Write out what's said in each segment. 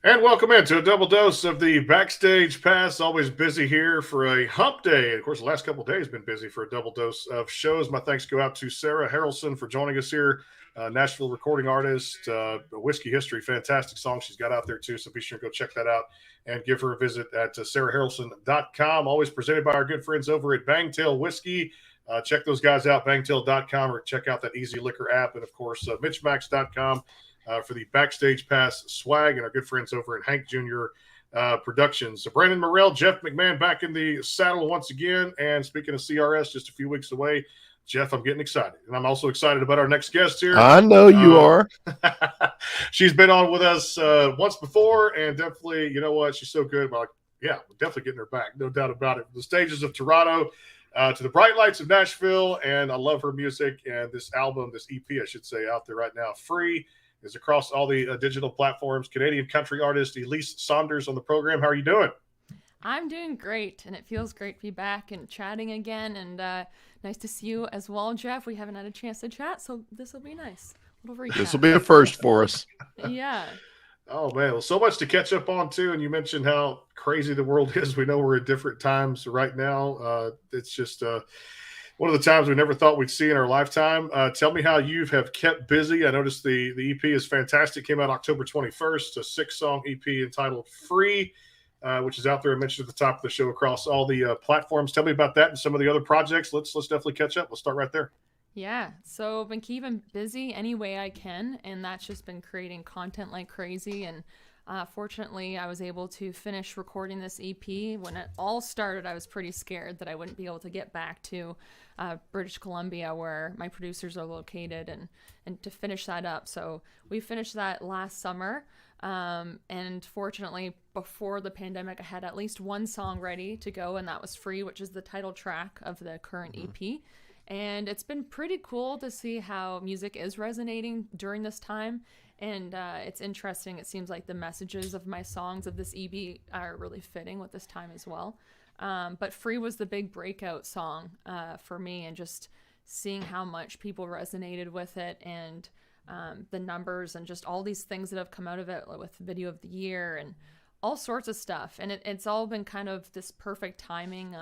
And welcome into a double dose of the Backstage Pass. Always busy here for a hump day. Of course, the last couple of days been busy for a double dose of shows. My thanks go out to Sarah Harrelson for joining us here, Nashville recording artist, Whiskey History, fantastic song she's got out there too. So be sure to go check that out and give her a visit at sarahharrelson.com. Always presented by our good friends over at Bangtail Whiskey. Check those guys out, bangtail.com, or check out that Easy Liquor app. And of course, MitchMacs.com for the Backstage Pass swag, and our good friends over at Hank Jr. Productions. So Brandon Morrell, Jeff McMahon back in the saddle once again. And speaking of CRS, just a few weeks away, Jeff, I'm getting excited. And I'm also excited about our next guest here. I know you are. She's been on with us once before, and definitely, you know what? She's so good. But yeah, we're definitely getting her back. No doubt about it. The stages of Toronto, to the bright lights of Nashville, and I love her music. And this album, this EP, I should say, out there right now, free, is across all the digital platforms. Canadian country artist Elyse Saunders on the program. How are you doing? I'm doing great, and it feels great to be back and chatting again. And nice to see you as well, Jeff. We haven't had a chance to chat, so this will be nice. A little recap. This will be a first for us. Yeah. Oh man, well, so much to catch up on too. And you mentioned how crazy the world is. We know we're at different times right now. It's just one of the times we never thought we'd see in our lifetime. Tell me how you have kept busy. I noticed the EP is fantastic. Came out October 21st, a 6-song EP entitled Free, which is out there. I mentioned at the top of the show across all the platforms. Tell me about that and some of the other projects. Let's definitely catch up. Let's start right there. Yeah. So I've been keeping busy any way I can, and that's just been creating content like crazy. And fortunately, I was able to finish recording this EP. When it all started, I was pretty scared that I wouldn't be able to get back to British Columbia, where my producers are located, and to finish that up. So we finished that last summer. And fortunately, before the pandemic, I had at least one song ready to go, and that was Free, which is the title track of the current EP. And it's been pretty cool to see how music is resonating during this time. And it's interesting. It seems like the messages of my songs of this EP are really fitting with this time as well. But Free was the big breakout song for me, and just seeing how much people resonated with it, and the numbers and just all these things that have come out of it, with Video of the Year and all sorts of stuff. And it's all been kind of this perfect timing.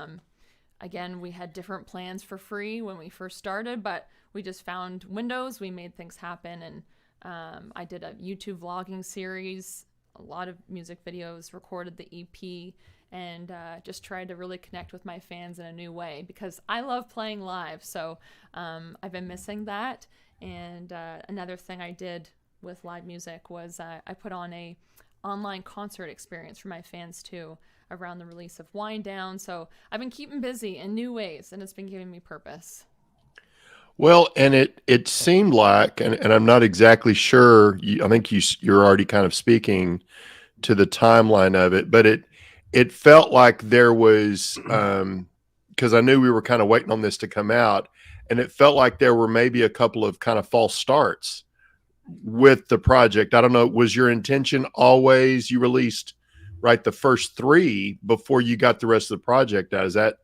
Again, we had different plans for Free when we first started, but we just found windows. We made things happen, and I did a YouTube vlogging series, a lot of music videos, recorded the EP, and just tried to really connect with my fans in a new way, because I love playing live. So I've been missing that. And another thing I did with live music was I put on a online concert experience for my fans too, around the release of Wind Down. So I've been keeping busy in new ways, and it's been giving me purpose. Well, and it seemed like, and I'm not exactly sure. I think you're already kind of speaking to the timeline of it, but it felt like there was, because I knew we were kind of waiting on this to come out, and it felt like there were maybe a couple of kind of false starts with the project. I don't know. Was your intention always you released right the first 3 before you got the rest of the project out? Is that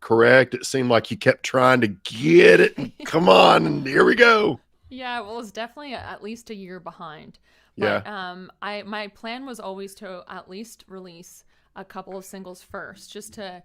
correct? It seemed like you kept trying to get it. Come on, and here we go. Yeah, well, it's definitely at least a year behind. Yeah. But my plan was always to at least release a couple of singles first, just to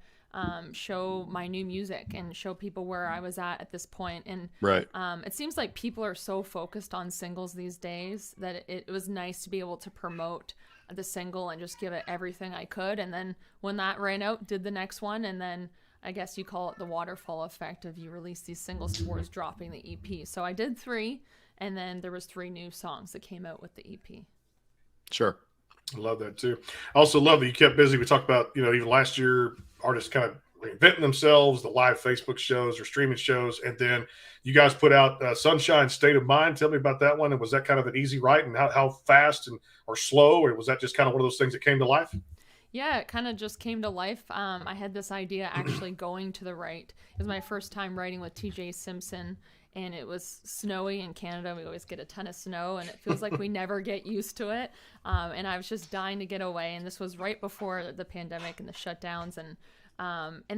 show my new music and show people where I was at this point. And Right. it seems like people are so focused on singles these days that it was nice to be able to promote the single and just give it everything I could. And then when that ran out, did the next one, and then I guess you call it the waterfall effect of you release these singles towards dropping the EP. So I did 3, and then there was 3 new songs that came out with the EP. Sure. I love that too. I also love that you kept busy. We talked about, even last year, artists kind of reinventing themselves, the live Facebook shows or streaming shows. And then you guys put out Sunshine State of Mind. Tell me about that one. And was that kind of an easy write, and how fast and or slow, or was that just kind of one of those things that came to life? Yeah, it kind of just came to life. I had this idea actually going to the right. It was my first time writing with TJ Simpson, and it was snowy in Canada. We always get a ton of snow, and it feels like we never get used to it. And I was just dying to get away, and this was right before the pandemic and the shutdowns. And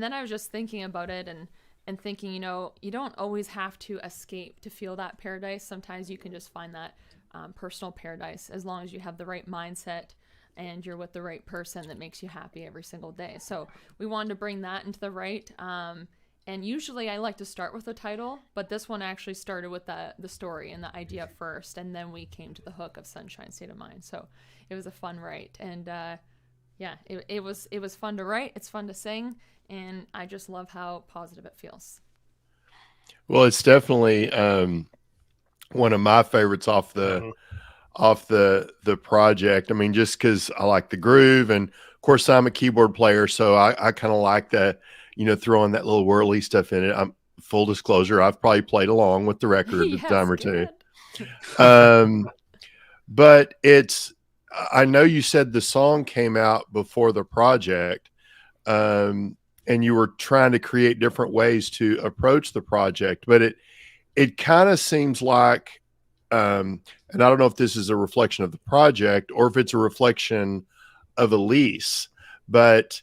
then I was just thinking about it, and thinking, you don't always have to escape to feel that paradise. Sometimes you can just find that personal paradise, as long as you have the right mindset, and you're with the right person that makes you happy every single day. So we wanted to bring that into the right. And usually I like to start with the title, but this one actually started with the story and the idea first, and then we came to the hook of Sunshine State of Mind. So it was a fun write, and it was fun to write. It's fun to sing, and I just love how positive it feels. Well, it's definitely one of my favorites off the project. I mean, just because I like the groove, and of course I'm a keyboard player, so I kind of like the, throwing that little whirly stuff in it. I'm full disclosure, I've probably played along with the record Yes, a time or good. two. But I know you said the song came out before the project, and you were trying to create different ways to approach the project, but it kind of seems like, and I don't know if this is a reflection of the project or if it's a reflection of Elyse, but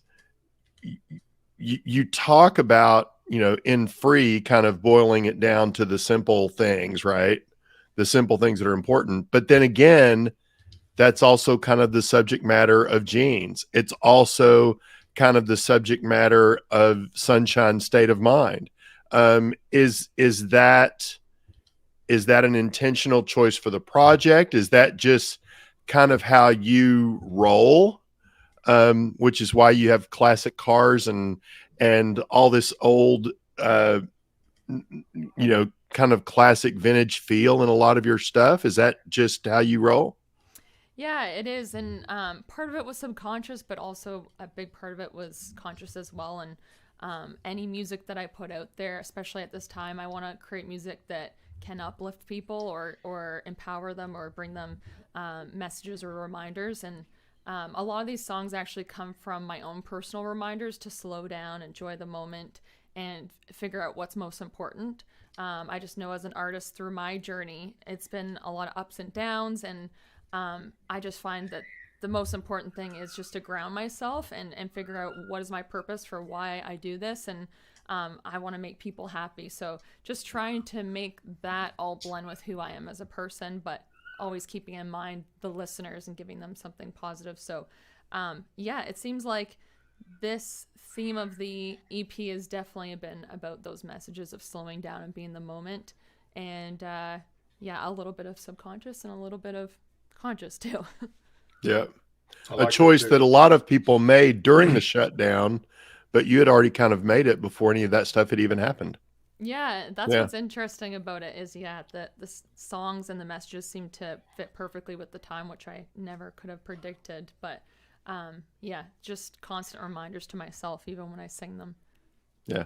you talk about, in Free, kind of boiling it down to the simple things, right? The simple things that are important. But then again, that's also kind of the subject matter of Jeans. It's also kind of the subject matter of Sunshine State of Mind. Is that an intentional choice for the project? Is that just kind of how you roll? Which is why you have classic cars and all this old, kind of classic vintage feel in a lot of your stuff. Is that just how you roll? Yeah, it is. And part of it was subconscious, but also a big part of it was conscious as well. And any music that I put out there, especially at this time, I want to create music that can uplift people or empower them or bring them messages or reminders. And a lot of these songs actually come from my own personal reminders to slow down, enjoy the moment, and figure out what's most important. I just know as an artist through my journey, it's been a lot of ups and downs, and I just find that the most important thing is just to ground myself and figure out what is my purpose for why I do this. And I want to make people happy. So just trying to make that all blend with who I am as a person, but always keeping in mind the listeners and giving them something positive. So it seems like this theme of the EP has definitely been about those messages of slowing down and being the moment. And a little bit of subconscious and a little bit of conscious too. Yeah. Like a choice that a lot of people made during the shutdown, but you had already kind of made it before any of that stuff had even happened. Yeah, that's what's interesting about it is, the songs and the messages seem to fit perfectly with the time, which I never could have predicted. But just constant reminders to myself, even when I sing them. Yeah.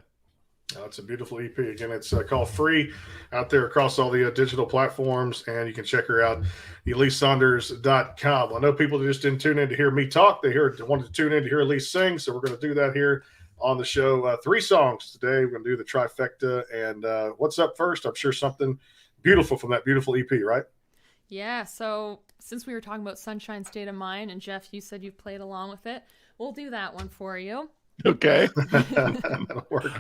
It's a beautiful EP. Again, it's called Free, out there across all the digital platforms, and you can check her out, ElyseSaunders.com. I know people just didn't tune in to hear me talk. They wanted to tune in to hear Elyse sing, so we're going to do that here on the show. 3 songs today. We're going to do the trifecta. And what's up first? I'm sure something beautiful from that beautiful EP, right? Yeah, so since we were talking about Sunshine State of Mind, and Jeff, you said you've played along with it, we'll do that one for you. Okay.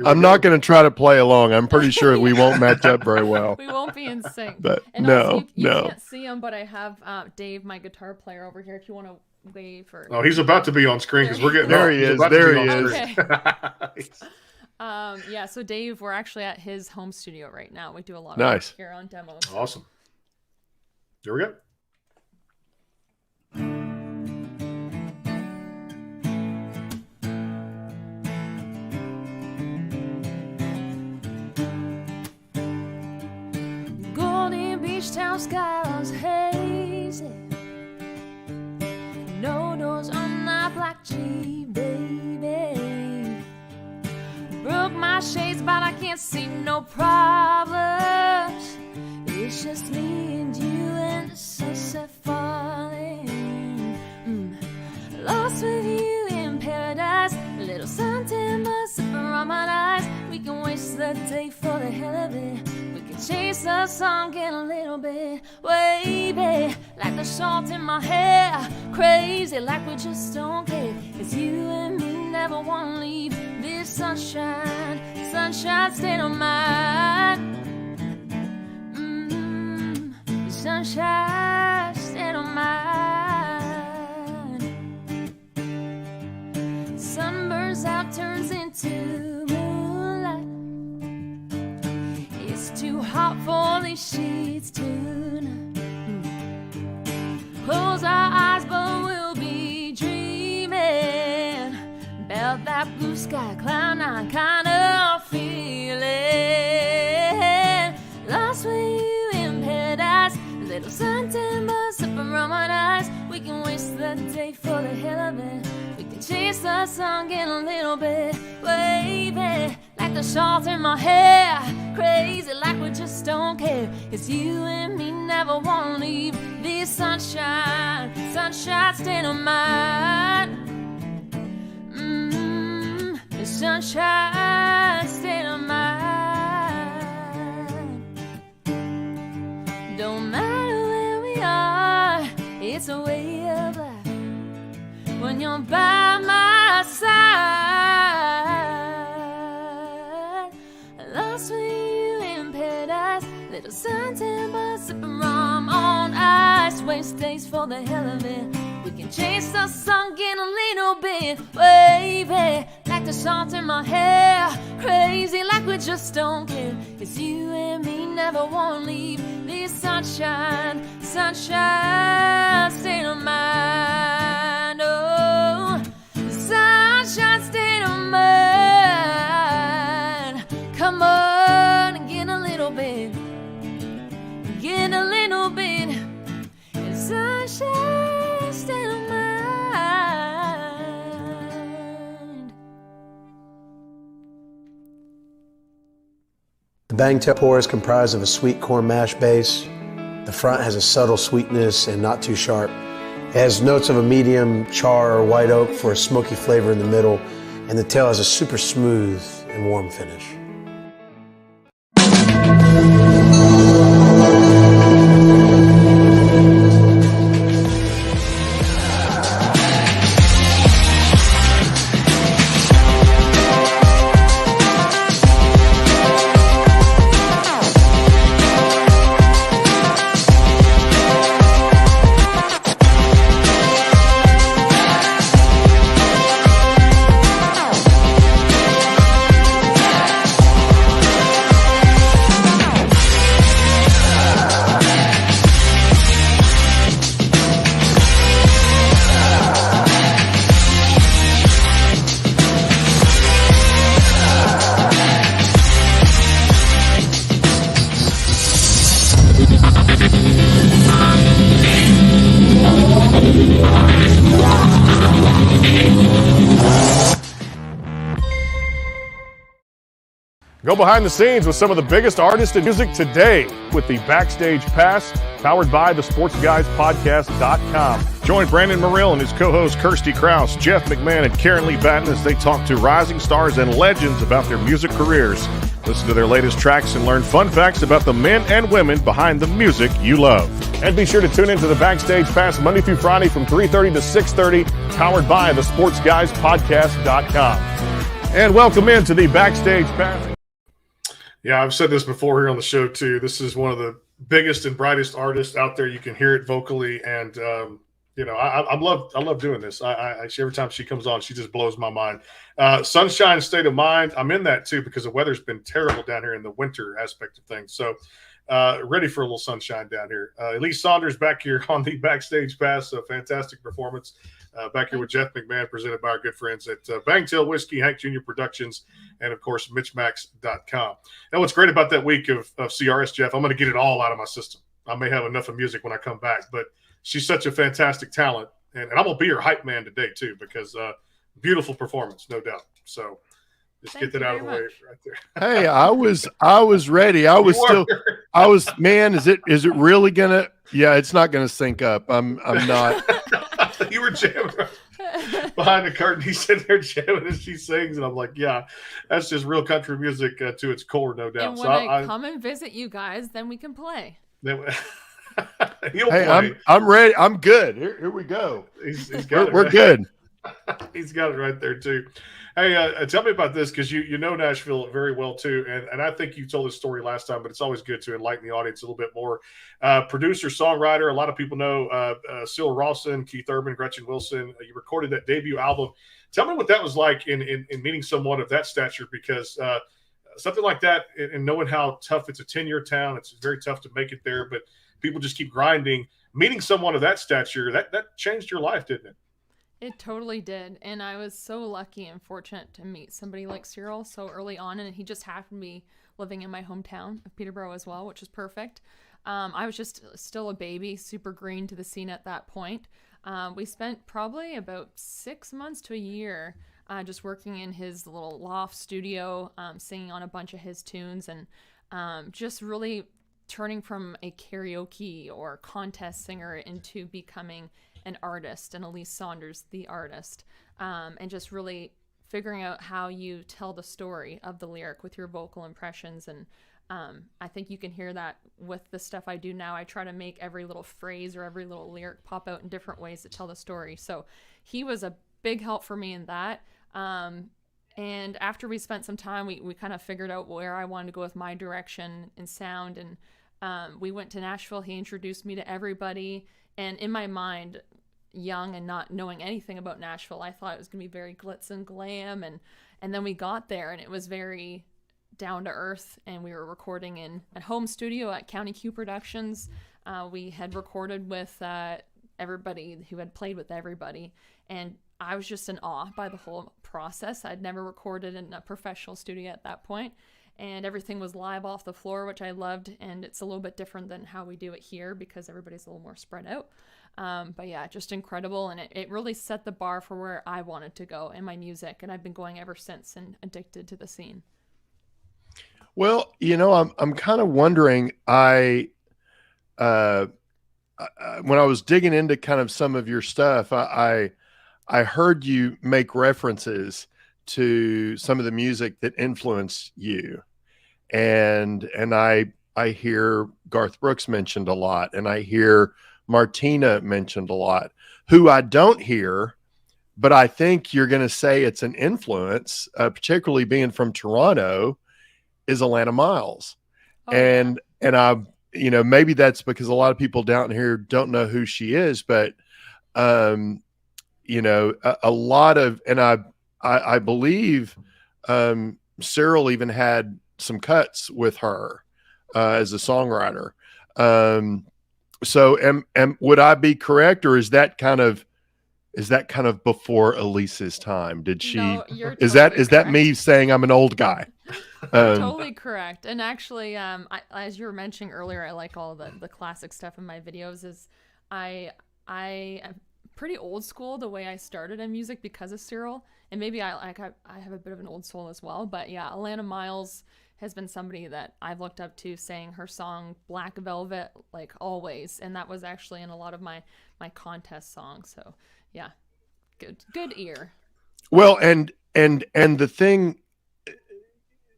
I'm not going to try to play along. I'm pretty sure we won't match up very well. We won't be in sync. But and no, also, you no. can't see him, but I have Dave, my guitar player, over here. If you want to wave or. Oh, he's about to be on screen because we're getting there. He is. There he is. Okay. So Dave, we're actually at his home studio right now. We do a lot of nice work here on demos. Awesome. Here we go. Town skies hazy, no doors on that black Jeep, baby. Broke my shades, but I can't see no problems. It's just me and you and the sunset falling. Lost with you in paradise, a little suntan must from my eyes. We can waste the day for the hell of it. Chase the sun, get a little bit wavy, like the salt in my hair, crazy, like we just don't care. It's you and me, never wanna leave this sunshine state of mind. Sunshine state of mind. heart turns into moonlight. It's too hot for these sheets tonight. Close our eyes, but we'll be dreaming about that blue sky cloud nine kind of feeling. Lost with you in paradise, little suntan bus up around my eyes. We can waste the day for the hell of it. We can chase the sun, get a little bit wavy, like the salt in my hair. Crazy, like we just don't care. It's you and me, never wanna leave this sunshine, sunshine state of mind. The sunshine state of mind. Don't matter where we are, it's a way of life. When you're by my side, lost with you in paradise, little suntan bus sipping rum on ice. Waste days for the hell of it. We can chase the sun, get a little bit wavy, like the salt in my hair. Crazy, like we just don't care. It's you and me, never wanna leave this sunshine, sunshine state of mind. Oh, sunshine state of mind. Come on and get a little bit, get a little bit. It's sunshine state of mind. The bang tail pour is comprised of a sweet corn mash base. The front has a subtle sweetness and not too sharp. It has notes of a medium char or white oak for a smoky flavor in the middle, and the tail has a super smooth and warm finish. Go behind the scenes with some of the biggest artists in music today with the Backstage Pass, powered by the SportsGuysPodcast.com. Join Brandon Morrill and his co-hosts Kirsty Krause, Jeff McMahon, and Karen Lee Batten as they talk to rising stars and legends about their music careers. Listen to their latest tracks and learn fun facts about the men and women behind the music you love. And be sure to tune into the Backstage Pass Monday through Friday from 3:30 to 6:30, powered by the SportsGuysPodcast.com. And welcome into the Backstage Pass. Yeah, I've said this before here on the show too. This is one of the biggest and brightest artists out there. You can hear it vocally, and I love doing this. Every time she comes on, she just blows my mind. Sunshine state of mind. I'm in that too because the weather's been terrible down here in the winter aspect of things. So ready for a little sunshine down here. Elyse Saunders back here on the Backstage Pass. A fantastic performance. Back here with Jeff McMahon, presented by our good friends at Bangtail Whiskey, Hank Jr. Productions, and, of course, MitchMacs.com. Now, what's great about that week of CRS, Jeff, I'm going to get it all out of my system. I may have enough of music when I come back, but she's such a fantastic talent, and I'm going to be her hype man today, too, because beautiful performance, no doubt. So just Thank get that you out of the very way much. right there. Hey, I was ready. Man, is it really gonna? Yeah, it's not gonna sync up. I'm not. You were jamming behind the curtain. He's sitting there jamming as she sings, and I'm like, yeah, that's just real country music to its core, no doubt. And when I come and visit you guys, then we can play. He'll Hey, play. I'm ready. I'm good. Here we go. He's got We're good. He's got it right there too. Hey, tell me about this because you know Nashville very well too, and I think you told this story last time, but it's always good to enlighten the audience a little bit more. Producer, songwriter, a lot of people know Syl Rawson, Keith Urban, Gretchen Wilson. You recorded that debut album. Tell me what that was like in meeting someone of that stature, because something like that, and knowing how tough it's a 10-year town, it's very tough to make it there, but people just keep grinding. Meeting someone of that stature, that changed your life, didn't it? It totally did. And I was so lucky and fortunate to meet somebody like Cyril so early on. And he just happened to be living in my hometown of Peterborough as well, which is perfect. I was just still a baby, super green to the scene at that point. We spent probably about 6 months to a year just working in his little loft studio, singing on a bunch of his tunes, and just really turning from a karaoke or contest singer into becoming an artist, and Elyse Saunders, the artist, and just really figuring out how you tell the story of the lyric with your vocal impressions. And I think you can hear that with the stuff I do now. I try to make every little phrase or every little lyric pop out in different ways to tell the story. So he was a big help for me in that. And after we spent some time, we kind of figured out where I wanted to go with my direction and sound. And we went to Nashville. He introduced me to everybody. And in my mind, young and not knowing anything about Nashville, I thought it was going to be very glitz and glam. And then we got there and it was very down to earth. And we were recording in a home studio at County Q Productions. We had recorded with everybody who had played with everybody. And I was just in awe by the whole process. I'd never recorded in a professional studio at that point. And everything was live off the floor, which I loved. And it's a little bit different than how we do it here because everybody's a little more spread out. But yeah, just incredible. And it really set the bar for where I wanted to go in my music. And I've been going ever since and addicted to the scene. Well, I'm kind of wondering, when I was digging into kind of some of your stuff, I heard you make references to some of the music that influenced you. And I hear Garth Brooks mentioned a lot, and I hear Martina mentioned a lot. Who I don't hear, but I think you're going to say it's an influence, particularly being from Toronto, is Alana Miles. Oh, and I, maybe that's because a lot of people down here don't know who she is, but a lot of, and I believe Cyril even had some cuts with her as a songwriter. So would I be correct, or is that kind of before Elise's time? Did she? No, you're is totally that correct. me saying I'm an old guy? Totally correct. And actually, as you were mentioning earlier, I like all the classic stuff in my videos. Is I am pretty old school the way I started in music because of Cyril, and maybe I have a bit of an old soul as well. But yeah, Alana Miles has been somebody that I've looked up to, sang her song Black Velvet like always, and that was actually in a lot of my contest songs. So yeah, good ear. Well, and the thing,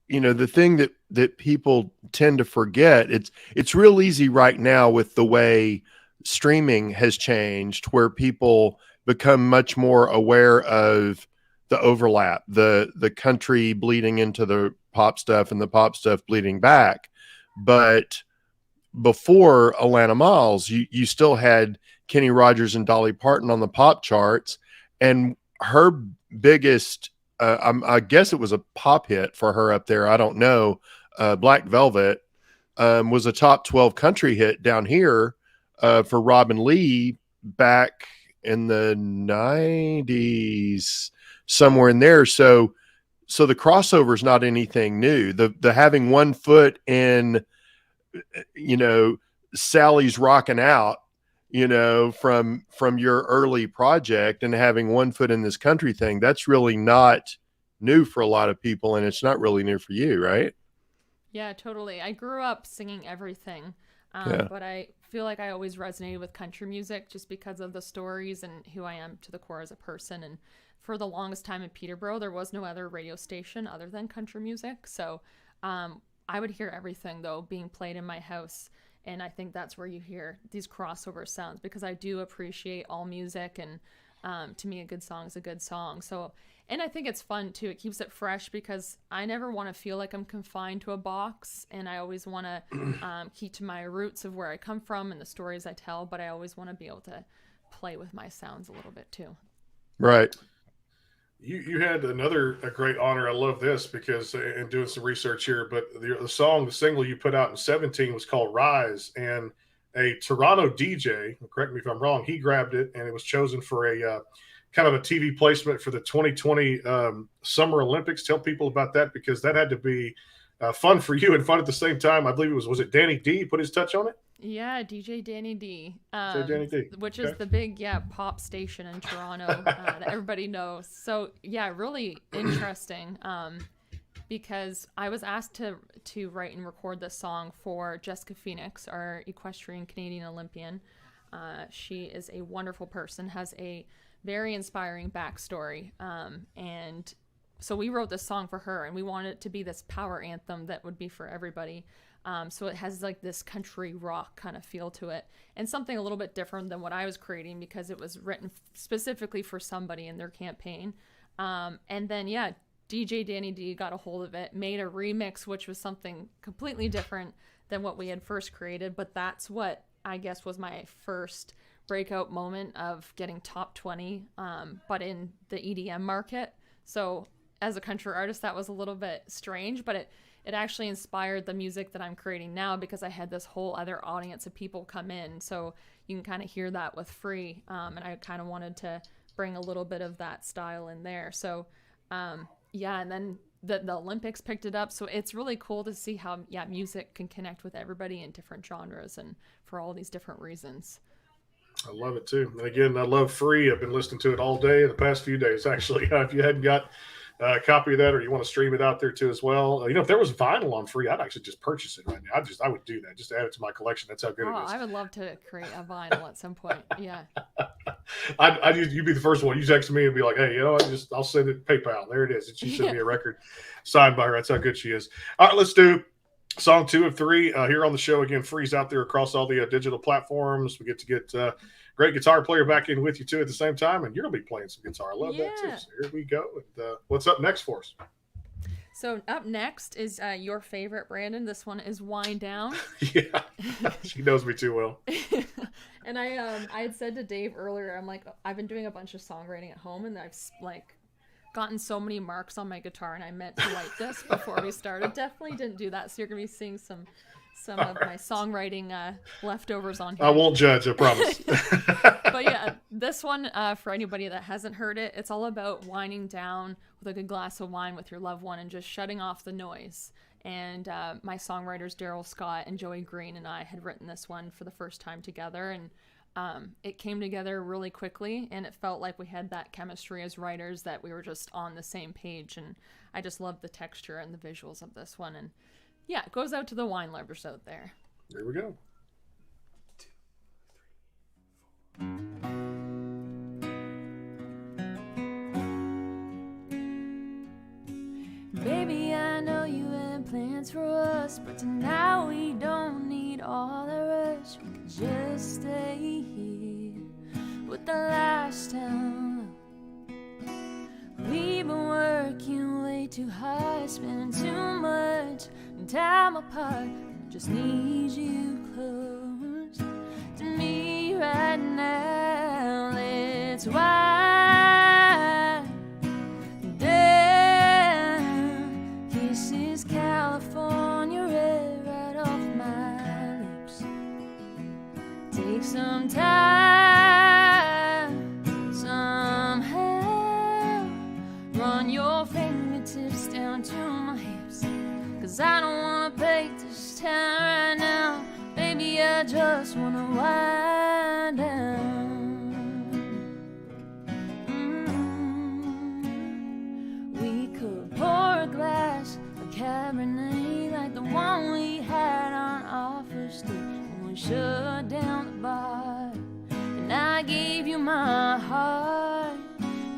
the thing that people tend to forget, it's real easy right now with the way streaming has changed, where people become much more aware of the overlap, the country bleeding into the pop stuff and the pop stuff bleeding back. But before Alana Miles, you still had Kenny Rogers and Dolly Parton on the pop charts, and her biggest, I guess it was a pop hit for her up there, I don't know, Black Velvet, was a top 12 country hit down here for Robin Lee back in the 90s, somewhere in there. So the crossover is not anything new. The having one foot in, Sally's Rockin' Out, from your early project, and having one foot in this country thing, that's really not new for a lot of people, and it's not really new for you, right? Yeah, totally. I grew up singing everything, Yeah. but I feel like I always resonated with country music just because of the stories and who I am to the core as a person. And for the longest time in Peterborough, there was no other radio station other than country music. So I would hear everything, though, being played in my house. And I think that's where you hear these crossover sounds, because I do appreciate all music. And To me, a good song is a good song. So, and I think it's fun too. It keeps it fresh because I never want to feel like I'm confined to a box, and I always want to keep to my roots of where I come from and the stories I tell, but I always want to be able to play with my sounds a little bit too. Right. You had a great honor. I love this because in doing some research here, but the single you put out in 2017 was called Rise, and a Toronto DJ, correct me if I'm wrong, he grabbed it and it was chosen for a kind of a TV placement for the 2020 Summer Olympics. Tell people about that because that had to be fun for you and fun at the same time. I believe was it Danny D put his touch on it? Yeah, DJ Danny D, Danny D. which is the big pop station in Toronto that everybody knows. So yeah, really interesting because I was asked to write and record this song for Jessica Phoenix, our equestrian Canadian Olympian. She is a wonderful person, has a very inspiring backstory, and so we wrote this song for her, and we wanted it to be this power anthem that would be for everybody. So it has like this country rock kind of feel to it, and something a little bit different than what I was creating because it was written specifically for somebody in their campaign. And then DJ Danny D got a hold of it, made a remix, which was something completely different than what we had first created. But that's what I guess was my first breakout moment of getting top 20, but in the EDM market. So as a country artist, that was a little bit strange, but it actually inspired the music that I'm creating now because I had this whole other audience of people come in. So you can kind of hear that with Free. And I kind of wanted to bring a little bit of that style in there. So, and then the Olympics picked it up. So it's really cool to see how, music can connect with everybody in different genres and for all these different reasons. I love it too. And again, I love Free. I've been listening to it all day in the past few days, actually. If you hadn't got a copy of that or you want to stream it out there too as well. If there was vinyl on Free, I'd actually just purchase it right now. I would do that. Just add it to my collection. That's how good it is. I would love to create a vinyl at some point. Yeah. You'd be the first one. You text me and be like, hey, I'll send it PayPal. There it is. And she sent me a record signed by her. That's how good she is. All right, let's do song 2 of 3 here on the show. Again, Free's out there across all the digital platforms. We get to get great guitar player back in with you too at the same time, and you're gonna be playing some guitar. I love that too. So here we go. And, what's up next for us? So up next is your favorite, Brandon. This one is Wind Down. Yeah, she knows me too well. And I had said to Dave earlier, I'm like, I've been doing a bunch of songwriting at home, and I've gotten so many marks on my guitar, and I meant to write this before we started. Definitely didn't do that, so you're gonna be seeing some of my songwriting leftovers on here. I won't judge, I promise. But yeah, this one, for anybody that hasn't heard it, it's all about winding down with a good glass of wine with your loved one and just shutting off the noise. And my songwriters, Daryl Scott and Joey Green, and I had written this one for the first time together. And it came together really quickly, and it felt like we had that chemistry as writers, that we were just on the same page. And I just love the texture and the visuals of this one. And yeah, it goes out to the wine lovers out there. There we go. 2, 3, 4. Baby, I know you had plans for us, but tonight we don't need all the rush. We can just stay here with the last town. We've been working way too hard, spending too much time apart. Just need you close to me right now. Let's wind down. Kisses California red right off my lips. Take some time, somehow. Run your fingertips down to my hips, 'cause I don't wanna break this time right now. Baby, I just wanna wind down. We could pour a glass of Cabernet like the one we had on our first date when we shut down the bar. And I gave you my heart.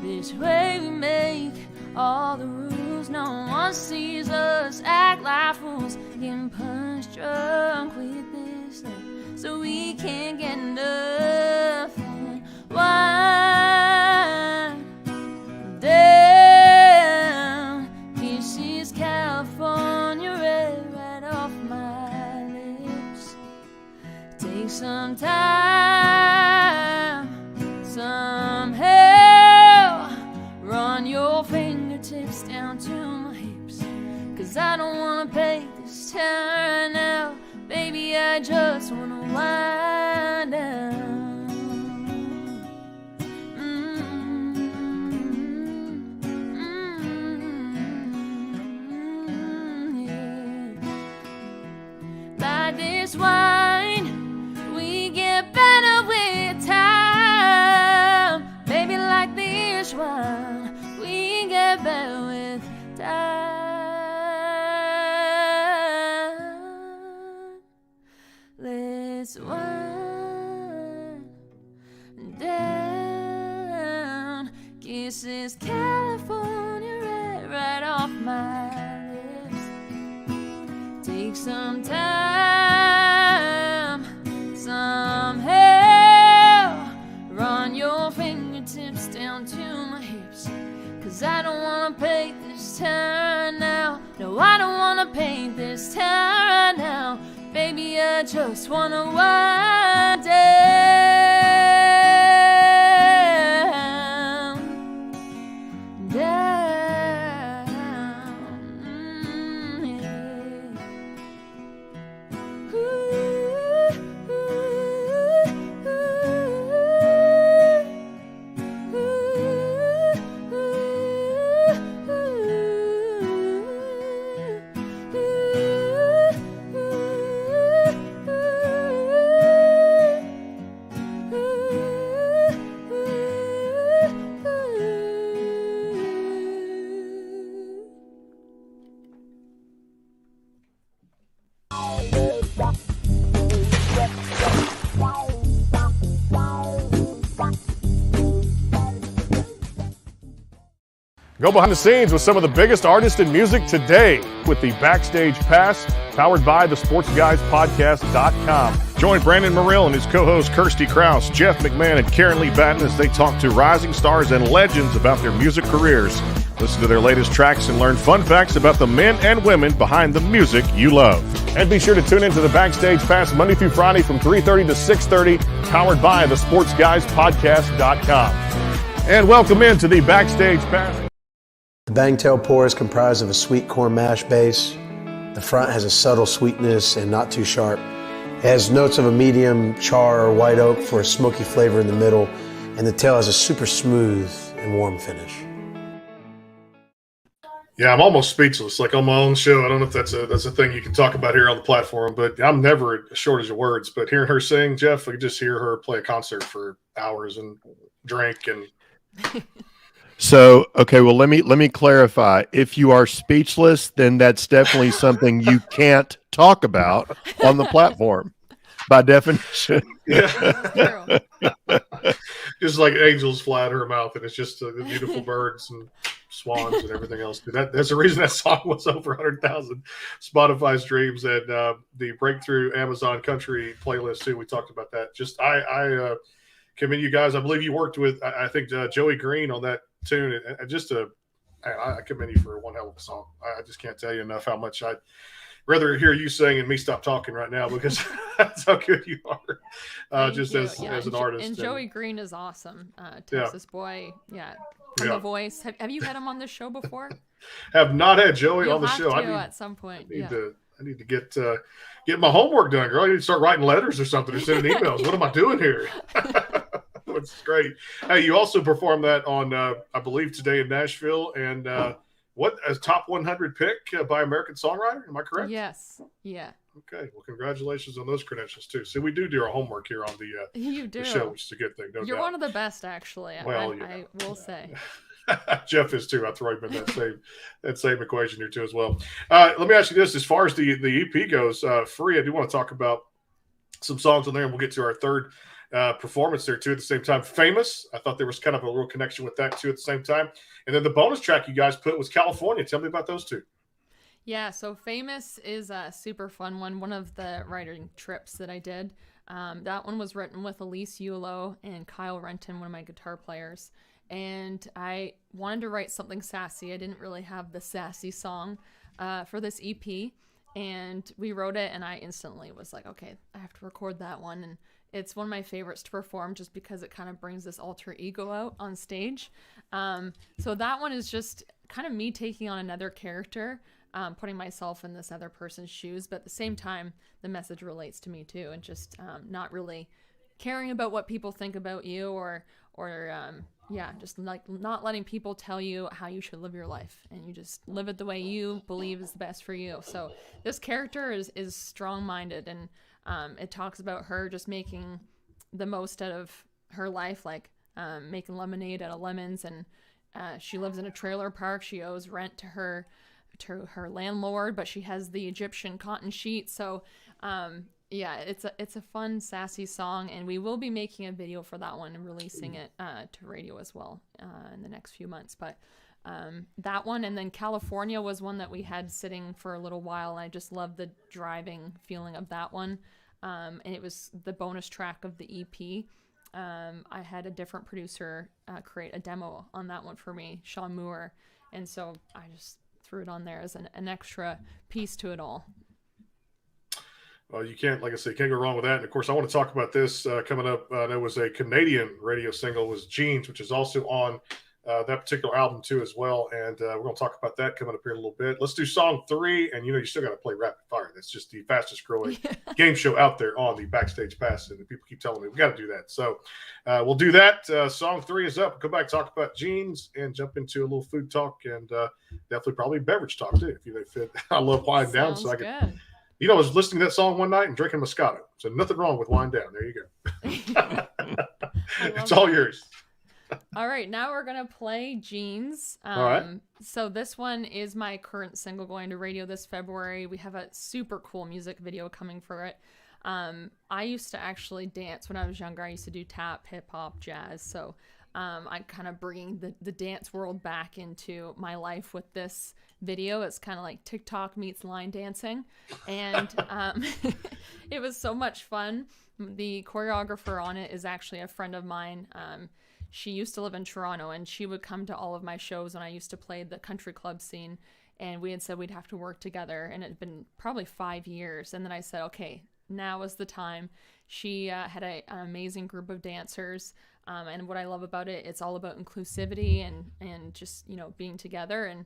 This way we make all the rules. No one sees us act like fools, getting punch drunk with this love, so we can't get nothing. Why? fingertips down to my hips. 'Cause I don't wanna pay this town now. Baby, I just wanna wind down. Like this wine, we get better with time. Baby, like this wine, we get better with time. Let's wind down. Kisses California red right off my lips. Take some time, somehow. Run your fingertips down to my hips. 'Cause I don't wanna paint this town now. No, I don't wanna paint this town right now. Baby, I just wanna wind down, down, yeah. Ooh, ooh, ooh, Go behind the scenes with some of the biggest artists in music today with the Backstage Pass, powered by the SportsGuysPodcast.com. Join Brandon Morrill and his co-hosts Kirsty Krause, Jeff McMahon, and Karen Lee Batten as they talk to rising stars and legends about their music careers. Listen to their latest tracks and learn fun facts about the men and women behind the music you love. And be sure to tune into the Backstage Pass Monday through Friday from 3:30 to 6:30, powered by the SportsGuysPodcast.com. And welcome into the Backstage Pass. The Bangtail pour is comprised of a sweet corn mash base. The front has a subtle sweetness and not too sharp. It has notes of a medium char or white oak for a smoky flavor in the middle, and the tail has a super smooth and warm finish. Yeah, I'm almost speechless, like on my own show. I don't know if that's a thing you can talk about here on the platform, but I'm never a shortage of words. But hearing her sing, Jeff, I could just hear her play a concert for hours and drink and. So, okay, well, let me clarify. If you are speechless, then that's definitely something you can't talk about on the platform by definition. Yeah. Just like angels fly out of her mouth, and it's just the beautiful birds and swans and everything else. That's the reason that song was over 100,000 Spotify streams and the breakthrough Amazon country playlist too. We talked about that. Just I commend you guys. I believe you worked with I think Joey Green on that tune. And just I commend you for one hell of a song. I just can't tell you enough how much I'd rather hear you sing and me stop talking right now because that's how good you are. Just as an artist. And Joey Green is awesome. Texas boy. Yeah. From The Voice. Have you had him on the show before? Have not had Joey on the show. I need at some point. I need to get my homework done, girl. I need to start writing letters or something or sending emails. What am I doing here? It's great. Hey, you also performed that on, I believe, today in Nashville. And what a top 100 pick by American Songwriter? Am I correct? Yes. Yeah. Okay. Well, congratulations on those credentials too. See, we do our homework here on the show, which is a good thing. You're one of the best, actually. Well, I will say. Jeff is too. I throw him in that same equation here too as well. Let me ask you this: as far as the EP goes, Free, I do want to talk about some songs on there, and we'll get to our third performance there too at the same time. Famous, I thought there was kind of a little connection with that too at the same time. And then the bonus track you guys put was California. Tell me about those two. Yeah, so Famous is a super fun one of the writing trips that I did. That one was written with Elyse Saunders and Kyle Renton, one of my guitar players. And I wanted to write something sassy. I didn't really have the sassy song for this EP. And we wrote it, and I instantly was like, okay, I have to record that one. And it's one of my favorites to perform just because it kind of brings this alter ego out on stage. So that one is just kind of me taking on another character, putting myself in this other person's shoes, but at the same time, the message relates to me too, and just not really caring about what people think about you, or just like not letting people tell you how you should live your life, and you just live it the way you believe is the best for you. So this character is strong-minded, and it talks about her just making the most out of her life, like making lemonade out of lemons, and she lives in a trailer park. She owes rent to her landlord, but she has the Egyptian cotton sheet. So it's a fun, sassy song, and we will be making a video for that one and releasing it to radio as well in the next few months. But that one, and then California was one that we had sitting for a little while, and I just love the driving feeling of that one. And it was the bonus track of the EP. I had a different producer create a demo on that one for me, Sean Moore, and so I just threw it on there as an extra piece to it all. Well, you can't, like I said, you can't go wrong with that. And of course, I want to talk about this coming up. There was a Canadian radio single, was Jeans, which is also on that particular album too as well. And we're going to talk about that coming up here in a little bit. Let's do song 3. And you still got to play Rapid Fire. That's just the fastest growing game show out there on the Backstage Pass. And people keep telling me we got to do that. So we'll do that. Song 3 is up. Come back, talk about jeans, and jump into a little food talk, and definitely probably beverage talk too. If you fit. I love wine down, so I can. Good. I was listening to that song one night and drinking Moscato. So nothing wrong with wine down. There you go. It's all yours. All right, now we're going to play Jeans. All right. So this one is my current single going to radio this February. We have a super cool music video coming for it. I used to actually dance when I was younger. I used to do tap, hip hop, jazz. So I'm kind of bringing the dance world back into my life with this video. It's kind of like TikTok meets line dancing. And it was so much fun. The choreographer on it is actually a friend of mine. She used to live in Toronto, and she would come to all of my shows when I used to play the country club scene. And we had said we'd have to work together, and it had been probably 5 years. And then I said, okay, now is the time. She had an amazing group of dancers. And what I love about it, it's all about inclusivity and just, being together and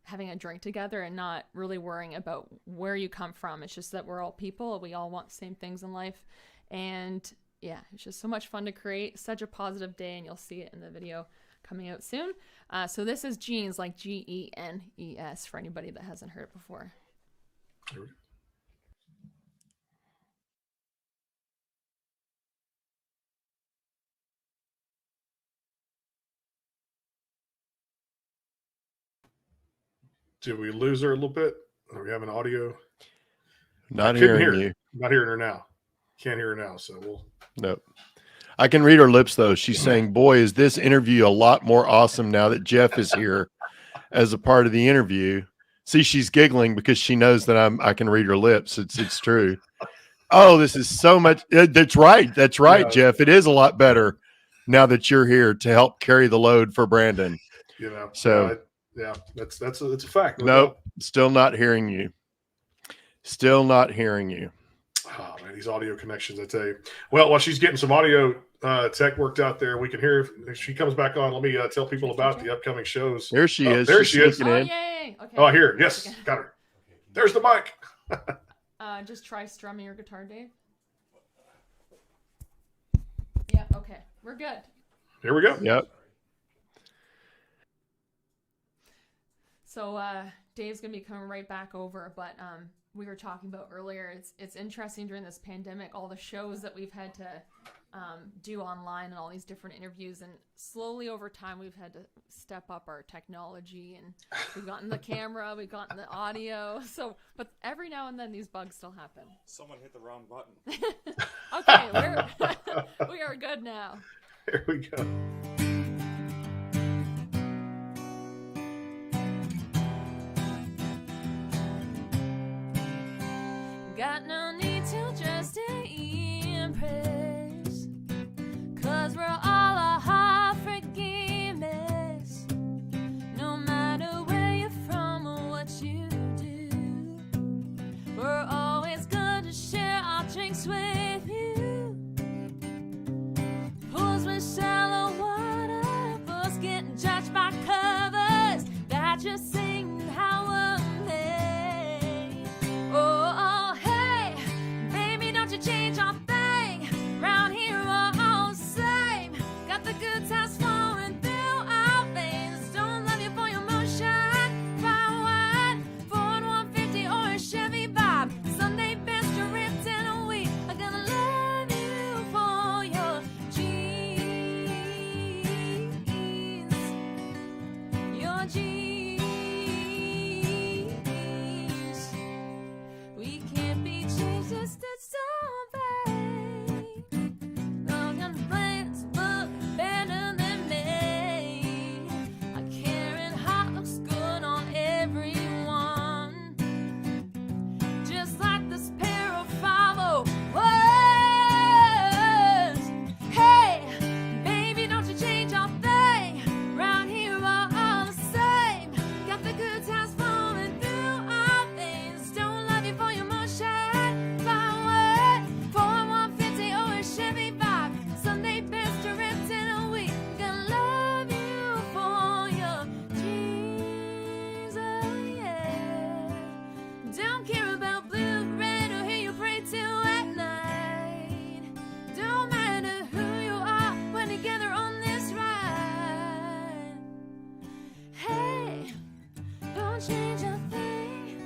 having a drink together and not really worrying about where you come from. It's just that we're all people. We all want the same things in life. And yeah, it's just so much fun to create. Such a positive day, and you'll see it in the video coming out soon. So this is Jeans, like Genes, for anybody that hasn't heard it before. Here we go. Did we lose her a little bit? Are we having audio? Not hearing hear you. Not hearing her now. Can't hear her now, so we'll. Nope. I can read her lips, though. She's saying, boy, is this interview a lot more awesome now that Jeff is here as a part of the interview. See, she's giggling because she knows that I can read her lips. It's true. Oh, this is so much. That's right. That's right, yeah. Jeff. It is a lot better now that you're here to help carry the load for Brandon. So yeah, that's a fact. Nope. Still not hearing you. Still not hearing you. Oh man, these audio connections, I tell you. Well, while she's getting some audio tech worked out there, we can hear if she comes back on. Let me tell people about the upcoming shows. There she is. There she is. Oh, yay. Okay. Oh, I hear it. Yes, got her. There's the mic. Just try strumming your guitar, Dave. Yeah, okay. We're good. Here we go. Yep. So Dave's going to be coming right back over, but we were talking about earlier, it's interesting during this pandemic, all the shows that we've had to do online and all these different interviews, and slowly over time we've had to step up our technology, and we've gotten the camera, we've gotten the audio, but every now and then these bugs still happen. Someone hit the wrong button. Okay, we are good now. Here we go. Got no need to just impress, 'cause we're all a hard forgiveness. No matter where you're from or what you do, we're always good to share our drinks with you. Pools with shallow water, books getting judged by covers. just sing how oh, hey, baby, don't you change a thing. Round here we're all the same. Got the good times flowing through our veins. Don't love you for your moonshine. Fire wine, Ford 150 or a Chevy Bob. Sunday best to ripped in a week. I'm gonna love you for your jeans. Your jeans. We can't be changed, just it's something. Those young plans look better than me. A Karen hot looks good on everyone. Just like this pair of 501s. Hey, baby, don't you change a thing. Round here we're all the same. Got the good times flowing through our veins. Don't love you for your moonshine. Fire Ford 150 or a Chevy Bob. Sunday best to rent in a week. Gonna love you for your jeans, oh yeah. Don't care about blue, red, or who you pray to at night. Don't matter who you are, we're together on this ride. Hey, don't change a thing.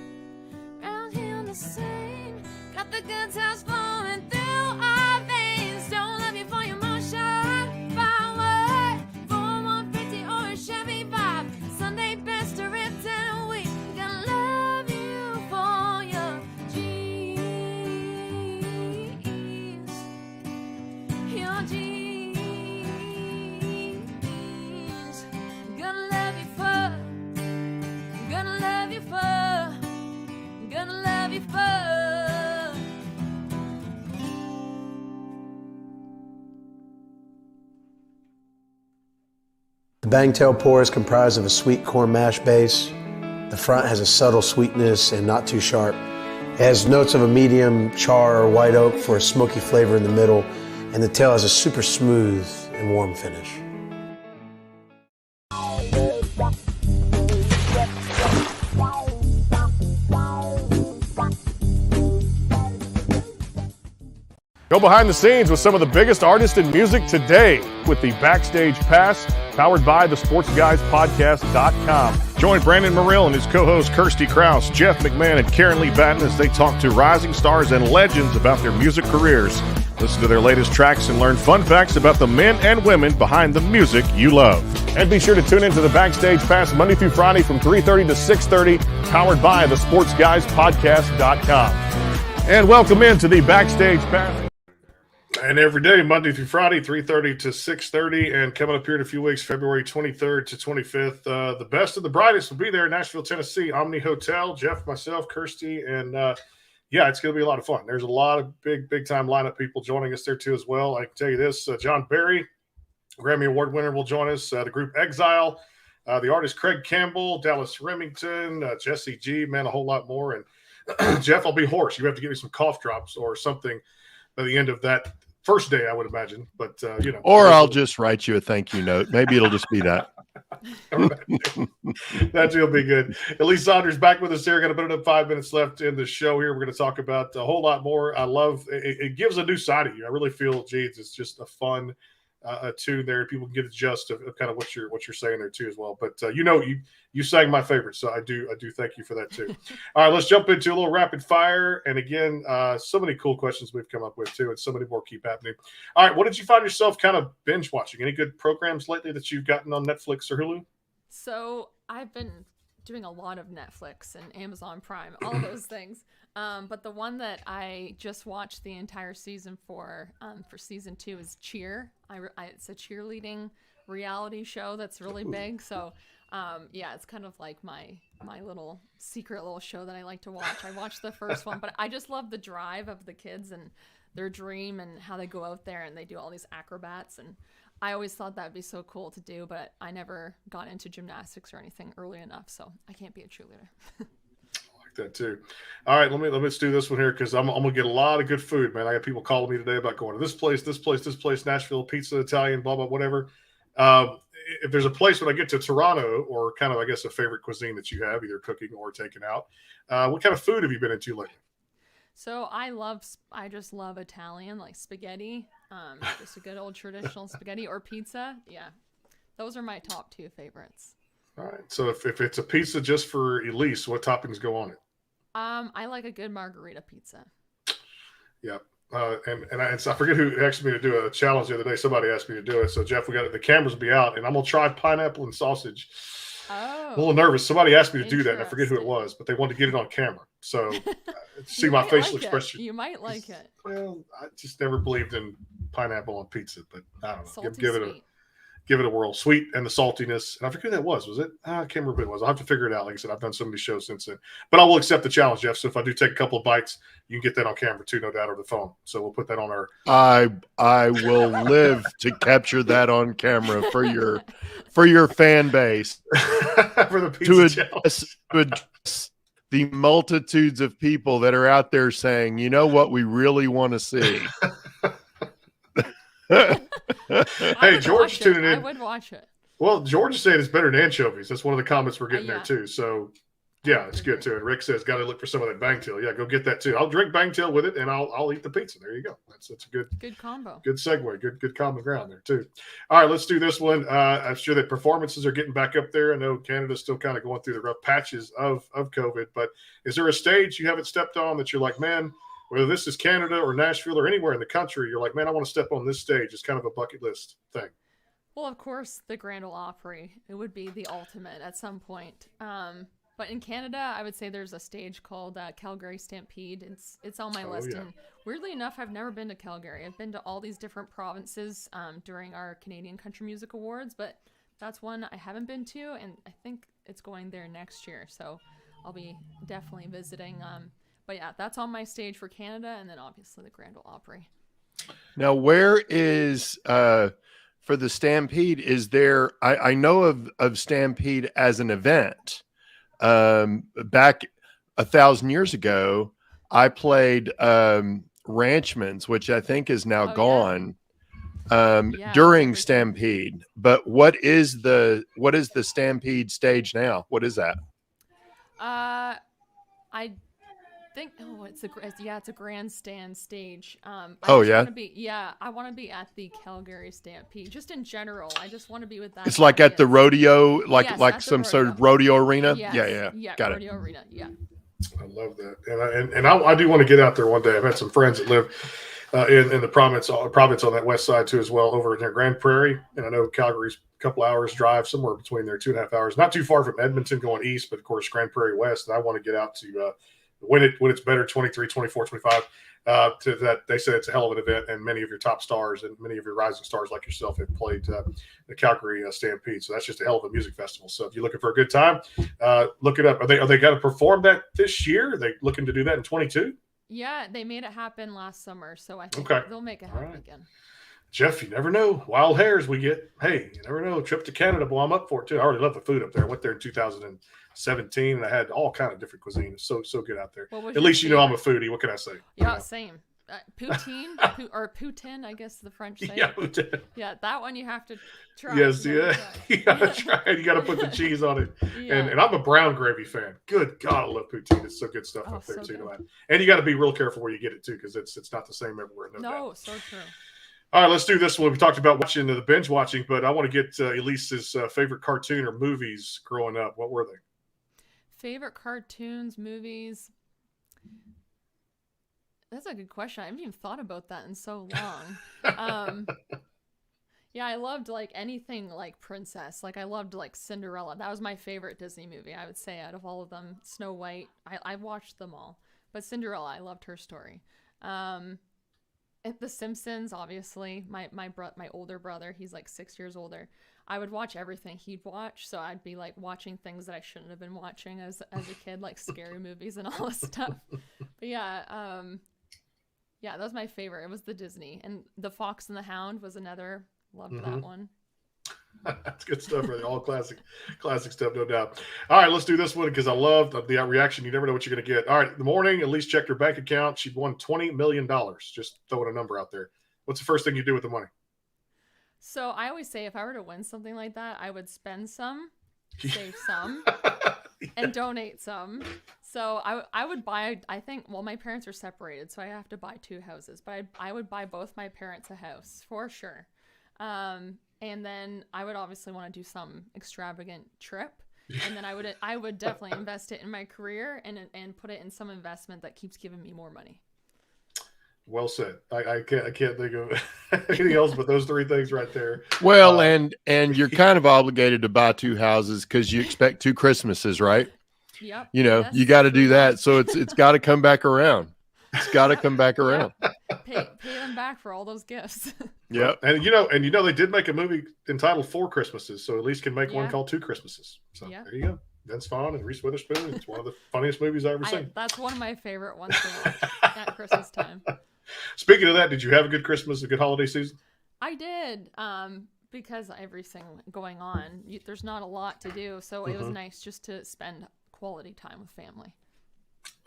Round here the same. Got the good times flowing through our veins. Don't love you for your moonshine. Fire for 150 or a Chevy Bob. Sunday best to rent in a week. Gonna love you for your jeans. Your jeans. Gonna love you for. Gonna love you for. Gonna love you for. The Bangtail pour is comprised of a sweet corn mash base. The front has a subtle sweetness and not too sharp. It has notes of a medium char or white oak for a smoky flavor in the middle, and the tail has a super smooth and warm finish. Go behind the scenes with some of the biggest artists in music today with the Backstage Pass, powered by the SportsGuysPodcast.com. Join Brandon Morrill and his co-hosts Kirsty Krause, Jeff McMahon, and Karen Lee Batten as they talk to rising stars and legends about their music careers. Listen to their latest tracks and learn fun facts about the men and women behind the music you love. And be sure to tune into the Backstage Pass Monday through Friday from 3:30 to 6:30, powered by the SportsGuysPodcast.com. And welcome into the Backstage Pass. And every day, Monday through Friday, 3:30 to 6:30. And coming up here in a few weeks, February 23rd to 25th, the best and the brightest will be there in Nashville, Tennessee, Omni Hotel. Jeff, myself, Kirsty, and yeah, it's going to be a lot of fun. There's a lot of big-time lineup people joining us there, too, as well. I can tell you this, John Barry, Grammy Award winner, will join us. The group Exile, the artist Craig Campbell, Dallas Remington, Jesse G, man, a whole lot more. And Jeff, I'll be hoarse. You have to give me some cough drops or something by the end of that first day, I would imagine. But, you know. Or I'll just write you a thank you note. Maybe it'll just be that. That will be good. Elyse Saunders back with us here. Got about 5 minutes left in the show here. We're going to talk about a whole lot more. I love it. It gives a new side of you. I really feel, Jeeds, it's just a fun tune there. People can get the gist of kind of what you're saying there too as well. But you sang my favorite, so I do thank you for that too. All right, let's jump into a little rapid fire. And again, so many cool questions we've come up with too, and so many more keep happening. All right, what did you find yourself kind of binge watching? Any good programs lately that you've gotten on Netflix or Hulu? So I've been doing a lot of Netflix and Amazon Prime, all those things. But the one that I just watched the entire season for season 2 is Cheer. It's a cheerleading reality show that's really big. So, yeah, it's kind of like my little secret little show that I like to watch. I watched the first one, but I just love the drive of the kids and their dream and how they go out there and they do all these acrobats. And I always thought that'd be so cool to do, but I never got into gymnastics or anything early enough, so I can't be a cheerleader. That too. All right, let's do this one here because I'm gonna get a lot of good food, man. I got people calling me today about going to this place, Nashville pizza, Italian, blah blah, whatever. if there's a place when I get to Toronto, or kind of, I guess, a favorite cuisine that you have, either cooking or taking out, what kind of food have you been into lately? So I just love Italian, like spaghetti, just a good old traditional spaghetti or pizza. Yeah, those are my top two favorites. All right. So if it's a pizza just for Elyse, what toppings go on it? I like a good margarita pizza. Yeah. And I forget who asked me to do a challenge the other day. Somebody asked me to do it. So Jeff, the cameras will be out, and I'm gonna try pineapple and sausage. Oh, A little nervous. Somebody asked me to do that, and I forget who it interesting. was, but they wanted to get it on camera. So see You my might facial like it. expression. You might like it. Well, I just never believed in pineapple on pizza, but I don't know. Salty Give sweet. it a whirl. Sweet and the saltiness. And I forget who that was. Was it? I can't remember who it was. I'll have to figure it out. Like I said, I've done so many shows since then. But I will accept the challenge, Jeff. So if I do take a couple of bites, you can get that on camera too, no doubt, over the phone. So we'll put that on our. I will live to capture that on camera for your fan base for the pizza to address the multitudes of people that are out there saying, you know what we really want to see. Hey, George tuning in. I would watch it. Well, George is saying it's better than anchovies. That's one of the comments we're getting Yeah. there too. So, yeah, it's good too. And Rick says, got to look for some of that bangtail. Yeah, go get that too. I'll drink bangtail with it, and I'll eat the pizza. There you go. That's a Good combo. good segue. Good common ground there too. All right, let's do this one. I'm sure that performances are getting back up there. I know Canada's still kind of going through the rough patches of COVID, but is there a stage you haven't stepped on that you're like, man, whether this is Canada or Nashville or anywhere in the country, you're like, man, I want to step on this stage. It's kind of a bucket list thing. Well, of course, the Grand Ole Opry. It would be the ultimate at some point. But in Canada, I would say there's a stage called Calgary Stampede. It's on my list. Yeah. And weirdly enough, I've never been to Calgary. I've been to all these different provinces during our Canadian Country Music Awards, but that's one I haven't been to, and I think it's going there next year. So I'll be definitely visiting. But yeah, that's on my stage for Canada, and then obviously the Grand Ole Opry. Now, where is for the Stampede? Is there? I know of Stampede as an event. Back 1,000 years ago, I played Ranchman's, which I think is now gone. During Stampede. But what is the Stampede stage now? What is that? I think it's a grandstand stage. I want to be at the Calgary Stampede. Just in general, I just want to be with that. It's like at the rodeo, like Yes, at some the sort of rodeo arena. Yes. Yeah. Got rodeo arena. Yeah. I love that, and I do want to get out there one day. I've had some friends that live in the province on that west side too, as well, over near Grand Prairie, and I know Calgary's a couple hours drive, somewhere between there, 2.5 hours, not too far from Edmonton going east, but of course Grand Prairie west. And I want to get out to when it's better, 23, 24, 25. To that, they say it's a hell of an event, and many of your top stars and many of your rising stars like yourself have played the Calgary Stampede. So that's just a hell of a music festival. So if you're looking for a good time, look it up. Are they going to perform that this year? Are they looking to do that in 22? Yeah, they made it happen last summer, so I think they'll make it happen again. Jeff, you never know. Wild hairs we get. Hey, you never know. Trip to Canada, boy, I'm up for it too. I already love the food up there. I went there in 2017, and I had all kind of different cuisine. It's so good out there. At least you know I'm a foodie. What can I say? Yeah, same. Poutine or poutine, I guess the French say. Yeah, poutine. Yeah, that one you have to try. Yes, yeah. You got to try it. You got to put the cheese on it. Yeah. And I'm a brown gravy fan. Good God, I love poutine. It's so good stuff up there too. Good. And you got to be real careful where you get it too, because it's not the same everywhere. No doubt. So true. All right, let's do this one. We talked about watching the binge watching, but I want to get Elise's favorite cartoon or movies growing up. What were they? Favorite cartoons, movies. That's a good question. I haven't even thought about that in so long. Yeah, I loved like anything like princess. Like I loved like Cinderella. That was my favorite Disney movie, I would say, out of all of them. Snow White. I watched them all. But Cinderella, I loved her story. And The Simpsons, obviously. My older brother, he's like 6 years older. I would watch everything he'd watch, so I'd be like watching things that I shouldn't have been watching as a kid, like scary movies and all this stuff. But yeah, that was my favorite. It was the Disney. And The Fox and the Hound was another. Loved that one. That's good stuff, really. All classic stuff, no doubt. All right, let's do this one because I love the reaction. You never know what you're going to get. All right, in the morning, Elyse checked her bank account. She'd won $20 million. Just throwing a number out there. What's the first thing you do with the money? So I always say if I were to win something like that, I would spend some, save some, and donate some. So I would buy, I think, well, my parents are separated, so I have to buy 2 houses, but I would buy both my parents a house for sure. And then I would obviously want to do some extravagant trip. And then I would definitely invest it in my career and put it in some investment that keeps giving me more money. Well said. I can't think of anything else but those 3 things right there. Well, and you're kind of obligated to buy 2 houses because you expect 2 Christmases, right? Yep. You know, Yes, you got to do true. that. So it's got to come back around. It's got to come back around. Pay them back for all those gifts. Yep. And they did make a movie entitled 4 Christmases, so Elyse can make one called 2 Christmases. So there you go. Vince Vaughn and Reese Witherspoon. It's one of the funniest movies I've ever seen. That's one of my favorite ones to watch at Christmas time. Speaking of that, did you have a good Christmas, a good holiday season? I did, because of everything going on, there's not a lot to do, so it was nice just to spend quality time with family.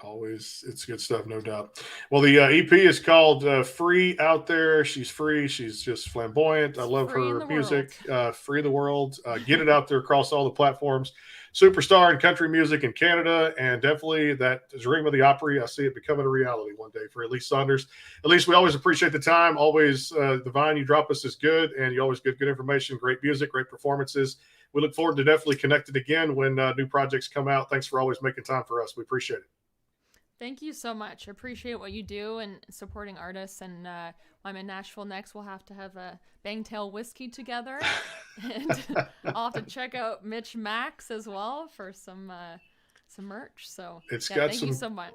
Always, it's good stuff, no doubt. Well, the EP is called Free Out There. She's free. She's just flamboyant. I love her music. Free the world. Get it out there across all the platforms. Superstar in country music in Canada, and definitely that dream of the Opry. I see it becoming a reality one day for Elyse Saunders. Elyse, we always appreciate the time. Always the vine you drop us is good, and you always get good information, great music, great performances. We look forward to definitely connecting again when new projects come out. Thanks for always making time for us. We appreciate it. Thank you so much. I appreciate what you do and supporting artists. And I'm in Nashville next. We'll have to have a Bangtail whiskey together. And I'll have to check out MitchMacs as well for some merch. So thank you so much.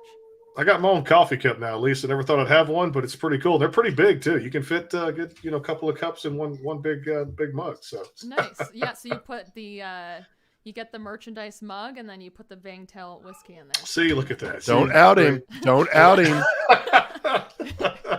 I got my own coffee cup now, Elyse. I never thought I'd have one, but it's pretty cool. They're pretty big too. You can fit a good, couple of cups in one big mug. So nice. Yeah. So you put you get the merchandise mug, and then you put the Bangtail whiskey in there. See, look at that. Don't out him. Don't out him.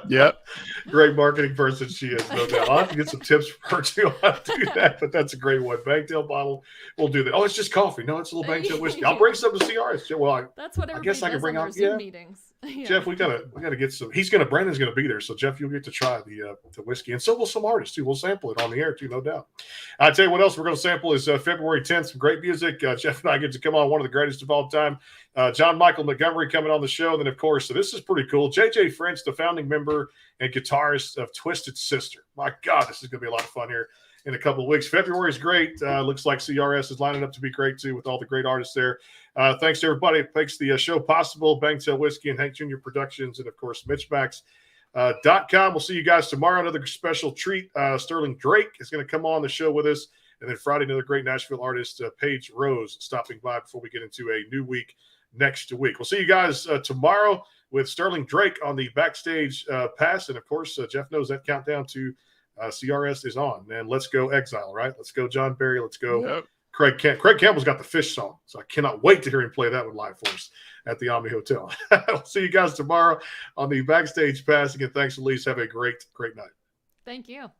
Yep. Great marketing person she is, no doubt. I'll have to get some tips from her too. I'll have to do that, but that's a great one. Bangtail bottle. We'll do that. Oh, it's just coffee. No, it's a little Bangtail whiskey. I'll bring some to CRS. Well, that's what everybody guess I can does bring on out their Zoom meetings. Yeah. Jeff, we gotta get some. Brandon's gonna be there, so Jeff, you'll get to try the whiskey, and so will some artists too. We'll sample it on the air too, no doubt. I tell you what else we're gonna sample is February 10th. Some great music. Jeff and I get to come on one of the greatest of all time. John Michael Montgomery coming on the show, and then of course, so this is pretty cool. JJ French, the founding member and guitarist of Twisted Sister. My God, this is gonna be a lot of fun here in a couple of weeks. February is great. Looks like CRS is lining up to be great too with all the great artists there. Thanks to everybody who makes the show possible. Bangtail Whiskey and Hank Jr. Productions, and of course, MitchMacs.com. We'll see you guys tomorrow. Another special treat. Sterling Drake is going to come on the show with us. And then Friday, another great Nashville artist, Paige Rose, stopping by before we get into a new week next week. We'll see you guys tomorrow with Sterling Drake on the backstage pass. And of course, Jeff knows that countdown to CRS is on. And let's go Exile, right? Let's go John Barry. Let's go. Yep. Craig Campbell's got the Fish song, so I cannot wait to hear him play that one live for us at the Omni Hotel. I'll see you guys tomorrow on the Backstage Pass. Again, thanks, Elyse. Have a great night. Thank you.